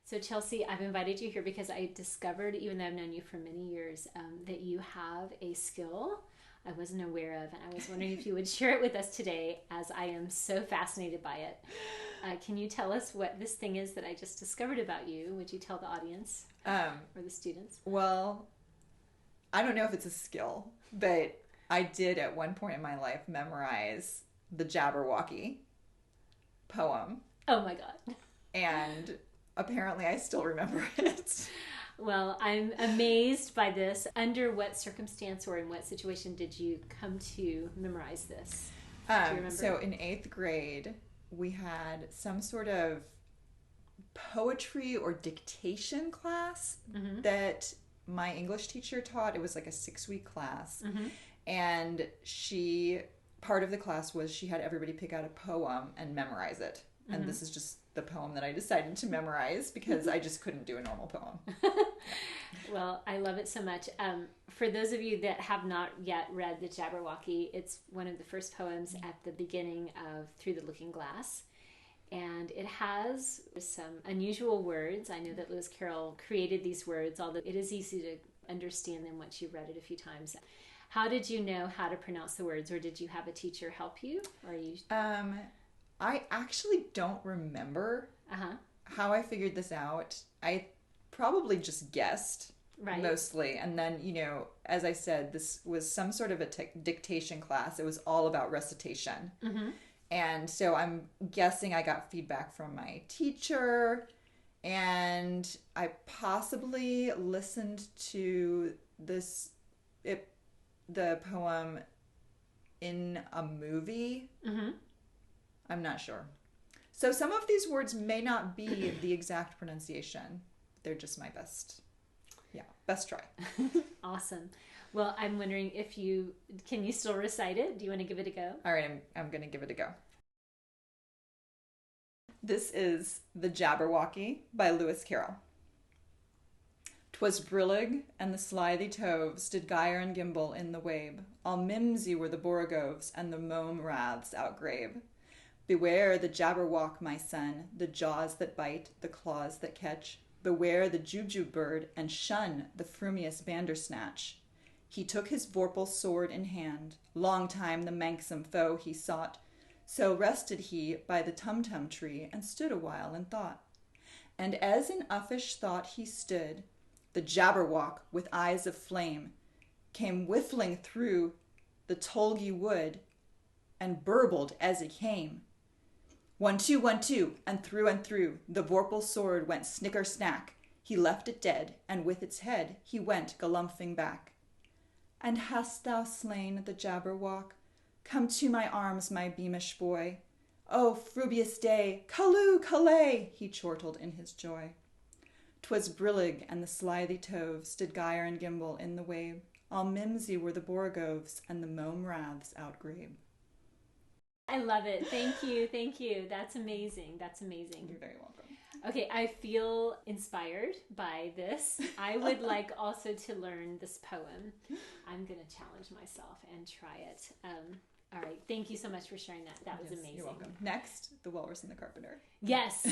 So Chelsea, I've invited you here because I discovered, even though I've known you for many years, that you have a skill I wasn't aware of, and I was wondering if you would share it with us today, as I am so fascinated by it. Can you tell us what this thing is that I just discovered about you? Would you tell the audience or the students? Well, I don't know if it's a skill, but I did at one point in my life memorize the Jabberwocky poem, Oh my God. and apparently I still remember it. Well, I'm amazed by this. Under what circumstance or in what situation did you come to memorize this? Do you remember? So in eighth grade, we had some sort of poetry or dictation class that my English teacher taught. It was like a 6-week class. And part of the class was she had everybody pick out a poem and memorize it. And this is just the poem that I decided to memorize because I just couldn't do a normal poem. Well, I love it so much. For those of you that have not yet read the Jabberwocky, it's one of the first poems at the beginning of Through the Looking Glass. And it has some unusual words. I know that Lewis Carroll created these words, although it is easy to understand them once you've read it a few times. How did you know how to pronounce the words, or did you have a teacher help you? Or you? I actually don't remember how I figured this out. I probably just guessed mostly. And then, as I said, this was some sort of a dictation class. It was all about recitation. And so I'm guessing I got feedback from my teacher, and I possibly listened to the poem in a movie. I'm not sure. So some of these words may not be the exact pronunciation. They're just my best try. Awesome. Well, I'm wondering can you still recite it? Do you want to give it a go? All right, I'm going to give it a go. This is The Jabberwocky by Lewis Carroll. 'Twas brillig, and the slithy toves did gyre and gimble in the wabe. All mimsy were the borogoves, and the mome raths outgrabe. Beware the Jabberwock, my son, the jaws that bite, the claws that catch. Beware the jujube bird, and shun the frumious bandersnatch. He took his vorpal sword in hand, long time the manxome foe he sought. So rested he by the tumtum tree, and stood a while in thought. And as in uffish thought he stood, the Jabberwock, with eyes of flame, came whiffling through the tolgy wood, and burbled as it came. 1, 2, 1, 2, and through, the vorpal sword went snicker-snack. He left it dead, and with its head he went galumphing back. And hast thou slain the Jabberwock? Come to my arms, my beamish boy. Oh, frubious day, callooh, callay, he chortled in his joy. 'Twas brillig, and the slithy toves did gyre and gimble in the wabe. All mimsy were the borogoves, and the mome raths outgrabe. I love it. Thank you. Thank you. That's amazing. That's amazing. You're very welcome. Okay, I feel inspired by this. I would like also to learn this poem. I'm going to challenge myself and try it. All right. Thank you so much for sharing that. That was amazing. You're welcome. Next, The Walrus and the Carpenter. Yes.